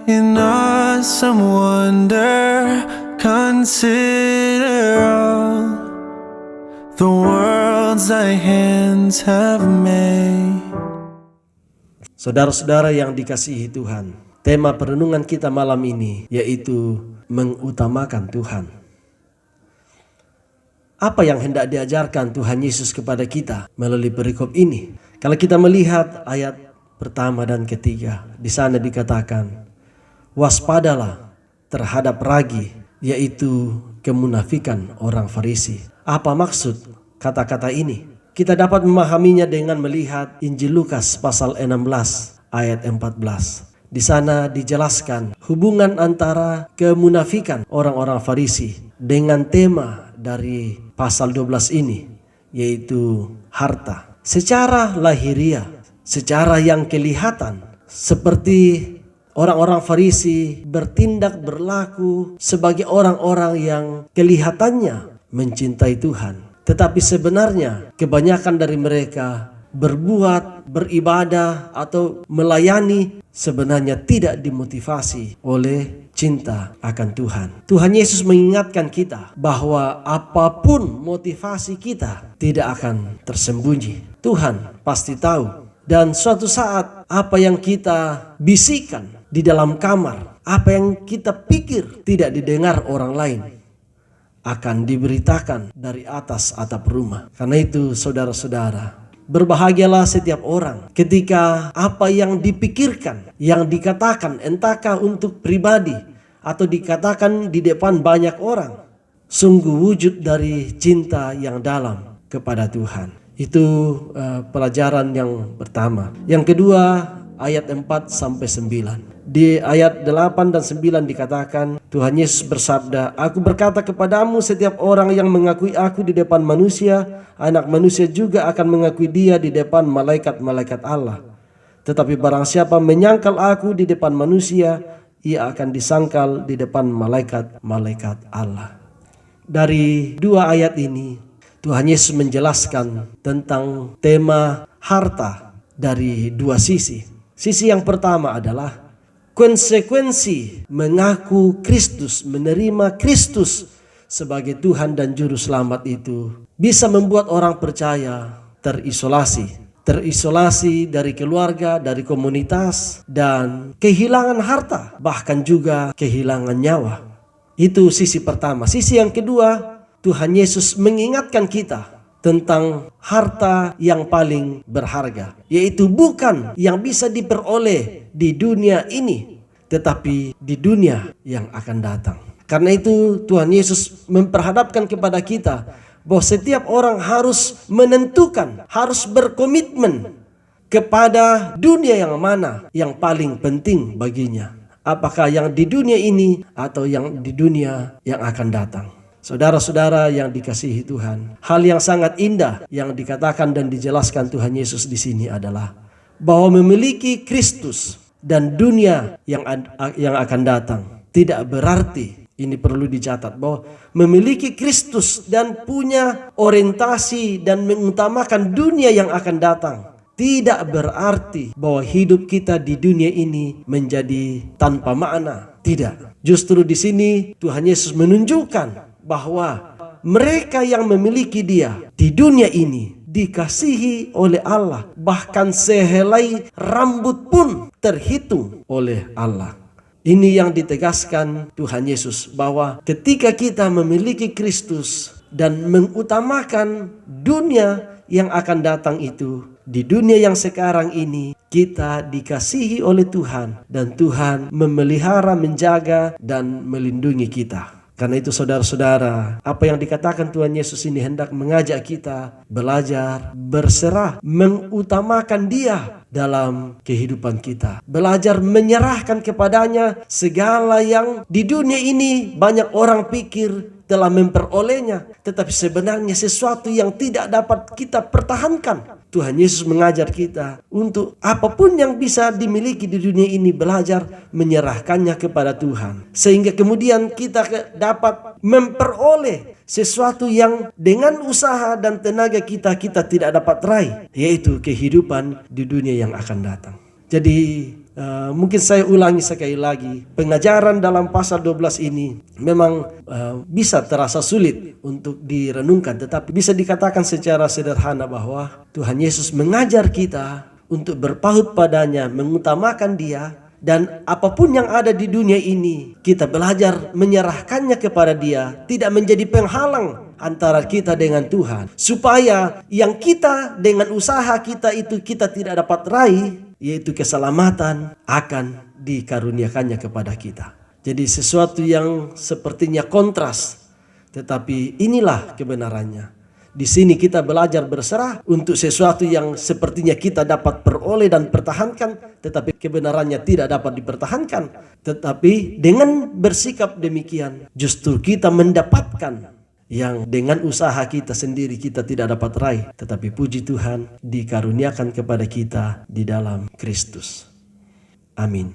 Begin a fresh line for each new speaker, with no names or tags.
in awesome wonder, consider all the worlds thy hands have made.
Saudara-saudara yang dikasihi Tuhan, tema perenungan kita malam ini yaitu mengutamakan Tuhan. Apa yang hendak diajarkan Tuhan Yesus kepada kita melalui perikop ini? Kalau kita melihat ayat pertama dan ketiga, di sana dikatakan, waspadalah terhadap ragi, yaitu kemunafikan orang Farisi. Apa maksud kata-kata ini? Kita dapat memahaminya dengan melihat Injil Lukas pasal 16 ayat 14. Di sana dijelaskan hubungan antara kemunafikan orang-orang Farisi dengan tema dari pasal 12 ini, yaitu harta. Secara lahiriah, secara yang kelihatan, seperti orang-orang Farisi bertindak berlaku sebagai orang-orang yang kelihatannya mencintai Tuhan. Tetapi sebenarnya kebanyakan dari mereka berbuat, beribadah atau melayani sebenarnya tidak dimotivasi oleh cinta akan Tuhan. Tuhan Yesus mengingatkan kita bahwa apapun motivasi kita tidak akan tersembunyi. Tuhan pasti tahu. Dan suatu saat apa yang kita bisikan di dalam kamar, apa yang kita pikir tidak didengar orang lain, akan diberitakan dari atas atap rumah. Karena itu saudara-saudara, berbahagialah setiap orang ketika apa yang dipikirkan, yang dikatakan, entahkah untuk pribadi atau dikatakan di depan banyak orang, sungguh wujud dari cinta yang dalam kepada Tuhan. Itu pelajaran yang pertama. Yang kedua, ayat 4-9. Di ayat 8 dan 9 dikatakan, Tuhan Yesus bersabda, aku berkata kepadamu, setiap orang yang mengakui aku di depan manusia, anak manusia juga akan mengakui dia di depan malaikat-malaikat Allah. Tetapi barang siapa menyangkal aku di depan manusia, ia akan disangkal di depan malaikat-malaikat Allah. Dari dua ayat ini, Tuhan Yesus menjelaskan tentang tema harta dari dua sisi. Sisi yang pertama adalah konsekuensi mengaku Kristus, menerima Kristus sebagai Tuhan dan Juru Selamat itu bisa membuat orang percaya terisolasi dari keluarga, dari komunitas, dan kehilangan harta, bahkan juga kehilangan nyawa. Itu sisi pertama. Sisi yang kedua, Tuhan Yesus mengingatkan kita tentang harta yang paling berharga, yaitu bukan yang bisa diperoleh di dunia ini, tetapi di dunia yang akan datang. Karena itu Tuhan Yesus memperhadapkan kepada kita bahwa setiap orang harus menentukan, harus berkomitmen kepada dunia yang mana yang paling penting baginya. Apakah yang di dunia ini atau yang di dunia yang akan datang. Saudara-saudara yang dikasihi Tuhan, hal yang sangat indah yang dikatakan dan dijelaskan Tuhan Yesus di sini adalah bahwa memiliki Kristus dan dunia yang akan datang tidak berarti, ini perlu dicatat, bahwa memiliki Kristus dan punya orientasi dan mengutamakan dunia yang akan datang tidak berarti bahwa hidup kita di dunia ini menjadi tanpa makna. Tidak. Justru di sini Tuhan Yesus menunjukkan bahwa mereka yang memiliki Dia di dunia ini dikasihi oleh Allah, bahkan sehelai rambut pun terhitung oleh Allah. Ini yang ditegaskan Tuhan Yesus, bahwa ketika kita memiliki Kristus dan mengutamakan dunia yang akan datang itu, di dunia yang sekarang ini kita dikasihi oleh Tuhan, dan Tuhan memelihara, menjaga, dan melindungi kita. Karena itu saudara-saudara, apa yang dikatakan Tuhan Yesus ini hendak mengajak kita belajar, berserah, mengutamakan Dia dalam kehidupan kita. Belajar menyerahkan kepadanya segala yang di dunia ini banyak orang pikir telah memperolehnya, tetapi sebenarnya sesuatu yang tidak dapat kita pertahankan. Tuhan Yesus mengajar kita untuk apapun yang bisa dimiliki di dunia ini, belajar menyerahkannya kepada Tuhan, sehingga kemudian kita dapat memperoleh sesuatu yang dengan usaha dan tenaga kita tidak dapat raih, yaitu kehidupan di dunia yang akan datang. Jadi Mungkin saya ulangi sekali lagi, pengajaran dalam pasal 12 ini memang bisa terasa sulit untuk direnungkan, tetapi bisa dikatakan secara sederhana bahwa Tuhan Yesus mengajar kita untuk berpaut padanya, mengutamakan Dia, dan apapun yang ada di dunia ini kita belajar menyerahkannya kepada Dia, tidak menjadi penghalang antara kita dengan Tuhan, supaya yang kita dengan usaha kita itu kita tidak dapat raih, yaitu keselamatan, akan dikaruniakannya kepada kita. Jadi sesuatu yang sepertinya kontras, tetapi inilah kebenarannya. Di sini kita belajar berserah untuk sesuatu yang sepertinya kita dapat peroleh dan pertahankan, tetapi kebenarannya tidak dapat dipertahankan. Tetapi dengan bersikap demikian, justru kita mendapatkan yang dengan usaha kita sendiri kita tidak dapat raih, tetapi puji Tuhan dikaruniakan kepada kita di dalam Kristus. Amin.